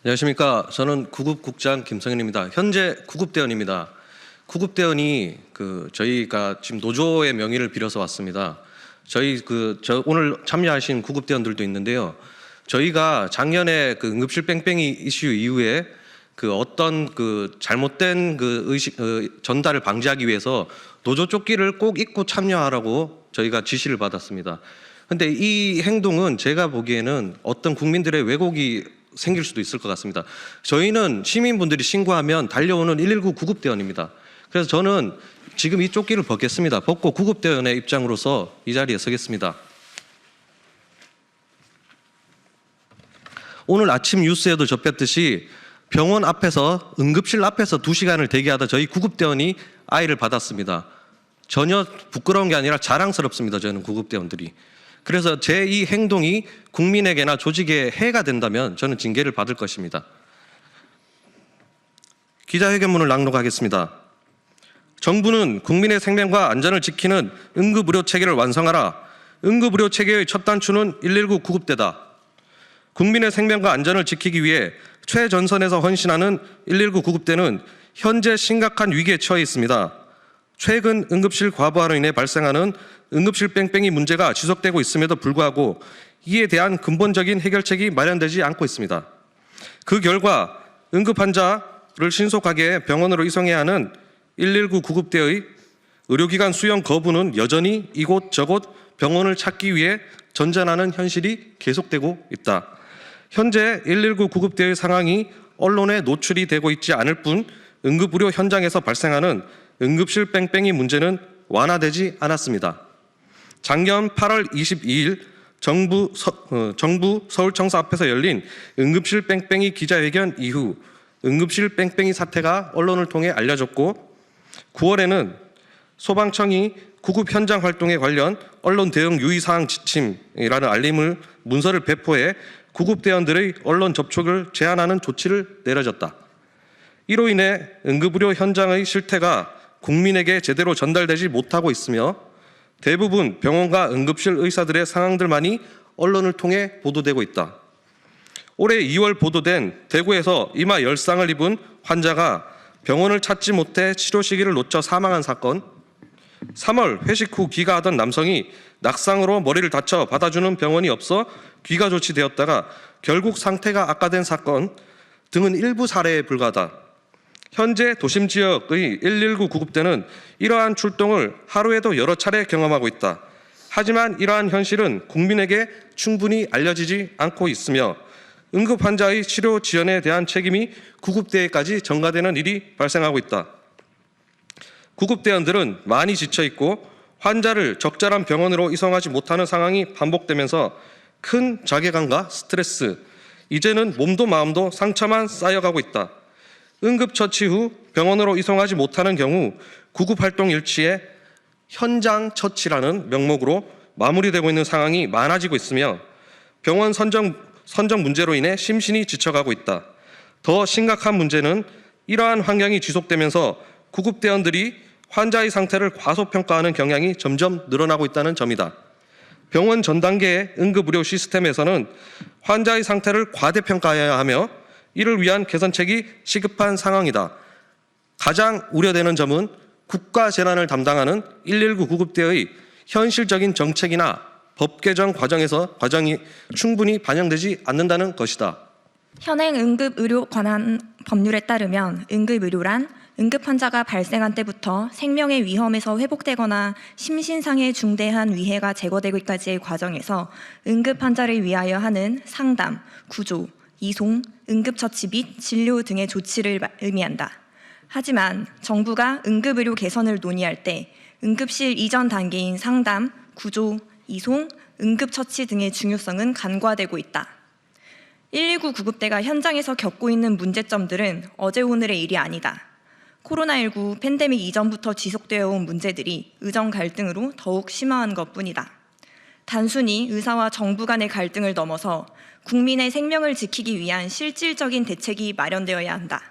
안녕하십니까. 저는 구급국장 김성현입니다. 현재 구급대원입니다. 구급대원이 저희가 지금 노조의 명의를 빌어서 왔습니다. 오늘 참여하신 구급대원들도 있는데요. 저희가 작년에 응급실 뺑뺑이 이슈 이후에 어떤 잘못된 전달을 방지하기 위해서 노조 조끼를 꼭 입고 참여하라고 저희가 지시를 받았습니다. 근데 이 행동은 제가 보기에는 어떤 국민들의 왜곡이 생길 수도 있을 것 같습니다. 저희는 시민분들이 신고하면 달려오는 119 구급대원입니다. 그래서 저는 지금 이 조끼를 벗겠습니다. 벗고 구급대원의 입장으로서 이 자리에 서겠습니다. 오늘 아침 뉴스에도 접했듯이 병원 앞에서 응급실 앞에서 2시간을 대기하다 저희 구급대원이 아이를 받았습니다. 전혀 부끄러운 게 아니라 자랑스럽습니다. 저는 구급대원들이. 그래서 제 이 행동이 국민에게나 조직에 해가 된다면 저는 징계를 받을 것입니다. 기자회견문을 낭독하겠습니다. 정부는 국민의 생명과 안전을 지키는 응급의료 체계를 완성하라. 응급의료 체계의 첫 단추는 119 구급대다. 국민의 생명과 안전을 지키기 위해 최전선에서 헌신하는 119 구급대는 현재 심각한 위기에 처해 있습니다. 최근 응급실 과부하로 인해 발생하는 응급실 뺑뺑이 문제가 지속되고 있음에도 불구하고 이에 대한 근본적인 해결책이 마련되지 않고 있습니다. 그 결과 응급 환자를 신속하게 병원으로 이송해야 하는 119 구급대의 의료기관 수용 거부는 여전히 이곳저곳 병원을 찾기 위해 전전하는 현실이 계속되고 있다. 현재 119 구급대의 상황이 언론에 노출이 되고 있지 않을 뿐 응급의료 현장에서 발생하는 응급실 뺑뺑이 문제는 완화되지 않았습니다. 작년 8월 22일 정부 서울청사 앞에서 열린 응급실 뺑뺑이 기자회견 이후 응급실 뺑뺑이 사태가 언론을 통해 알려졌고 9월에는 소방청이 구급 현장 활동에 관련 언론 대응 유의사항 지침이라는 문서를 배포해 구급대원들의 언론 접촉을 제한하는 조치를 내려졌다. 이로 인해 응급의료 현장의 실태가 국민에게 제대로 전달되지 못하고 있으며 대부분 병원과 응급실 의사들의 상황들만이 언론을 통해 보도되고 있다. 올해 2월 보도된 대구에서 이마 열상을 입은 환자가 병원을 찾지 못해 치료 시기를 놓쳐 사망한 사건, 3월 회식 후 귀가하던 남성이 낙상으로 머리를 다쳐 받아주는 병원이 없어 귀가 조치되었다가 결국 상태가 악화된 사건 등은 일부 사례에 불과하다. 현재 도심 지역의 119 구급대는 이러한 출동을 하루에도 여러 차례 경험하고 있다. 하지만 이러한 현실은 국민에게 충분히 알려지지 않고 있으며 응급 환자의 치료 지원에 대한 책임이 구급대에까지 전가되는 일이 발생하고 있다. 구급대원들은 많이 지쳐 있고 환자를 적절한 병원으로 이송하지 못하는 상황이 반복되면서 큰 자괴감과 스트레스, 이제는 몸도 마음도 상처만 쌓여가고 있다. 응급처치 후 병원으로 이송하지 못하는 경우 구급활동 일치에 현장 처치라는 명목으로 마무리되고 있는 상황이 많아지고 있으며 병원 선정 문제로 인해 심신이 지쳐가고 있다. 더 심각한 문제는 이러한 환경이 지속되면서 구급대원들이 환자의 상태를 과소평가하는 경향이 점점 늘어나고 있다는 점이다. 병원 전 단계의 응급의료 시스템에서는 환자의 상태를 과대평가해야 하며 이를 위한 개선책이 시급한 상황이다. 가장 우려되는 점은 국가재난을 담당하는 119 구급대의 현실적인 정책이나 법 개정 과정이 충분히 반영되지 않는다는 것이다. 현행 응급의료 관한 법률에 따르면 응급의료란 응급환자가 발생한 때부터 생명의 위험에서 회복되거나 심신상의 중대한 위해가 제거되기까지의 과정에서 응급환자를 위하여 하는 상담, 구조, 이송, 응급처치 및 진료 등의 조치를 의미한다. 하지만 정부가 응급의료 개선을 논의할 때 응급실 이전 단계인 상담, 구조, 이송, 응급처치 등의 중요성은 간과되고 있다. 119 구급대가 현장에서 겪고 있는 문제점들은 어제 오늘의 일이 아니다. 코로나19 팬데믹 이전부터 지속되어 온 문제들이 의정 갈등으로 더욱 심화한 것뿐이다. 단순히 의사와 정부 간의 갈등을 넘어서 국민의 생명을 지키기 위한 실질적인 대책이 마련되어야 한다.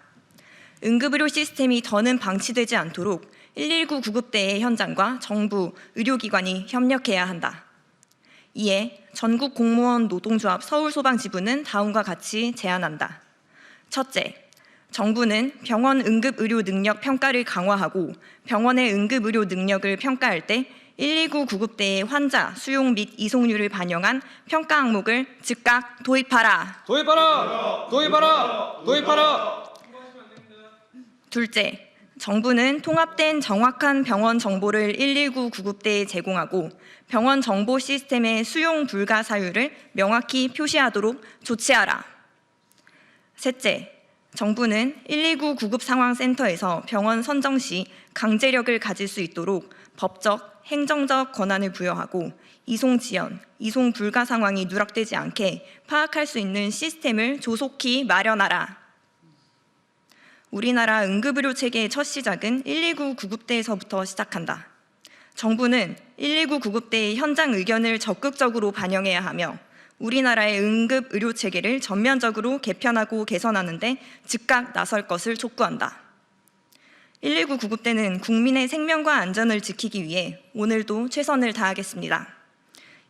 응급의료 시스템이 더는 방치되지 않도록 119 구급대의 현장과 정부, 의료기관이 협력해야 한다. 이에 전국공무원 노동조합 서울소방지부는 다음과 같이 제안한다. 첫째, 정부는 병원 응급의료 능력 평가를 강화하고 병원의 응급의료 능력을 평가할 때 119 구급대의 환자 수용 및 이송률을 반영한 평가 항목을 즉각 도입하라. 도입하라! 도입하라! 도입하라! 둘째, 정부는 통합된 정확한 병원 정보를 119 구급대에 제공하고 병원 정보 시스템의 수용 불가 사유를 명확히 표시하도록 조치하라. 셋째, 정부는 119 구급 상황센터에서 병원 선정 시 강제력을 가질 수 있도록 법적, 행정적 권한을 부여하고 이송 지연, 이송 불가 상황이 누락되지 않게 파악할 수 있는 시스템을 조속히 마련하라. 우리나라 응급의료 체계의 첫 시작은 119 구급대에서부터 시작한다. 정부는 119 구급대의 현장 의견을 적극적으로 반영해야 하며 우리나라의 응급의료 체계를 전면적으로 개편하고 개선하는 데 즉각 나설 것을 촉구한다. 119 구급대는 국민의 생명과 안전을 지키기 위해 오늘도 최선을 다하겠습니다.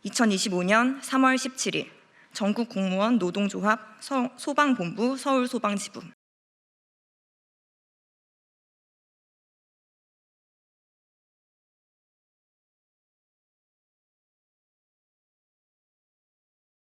2025년 3월 17일 전국 공무원 노동조합 소방본부 서울소방지부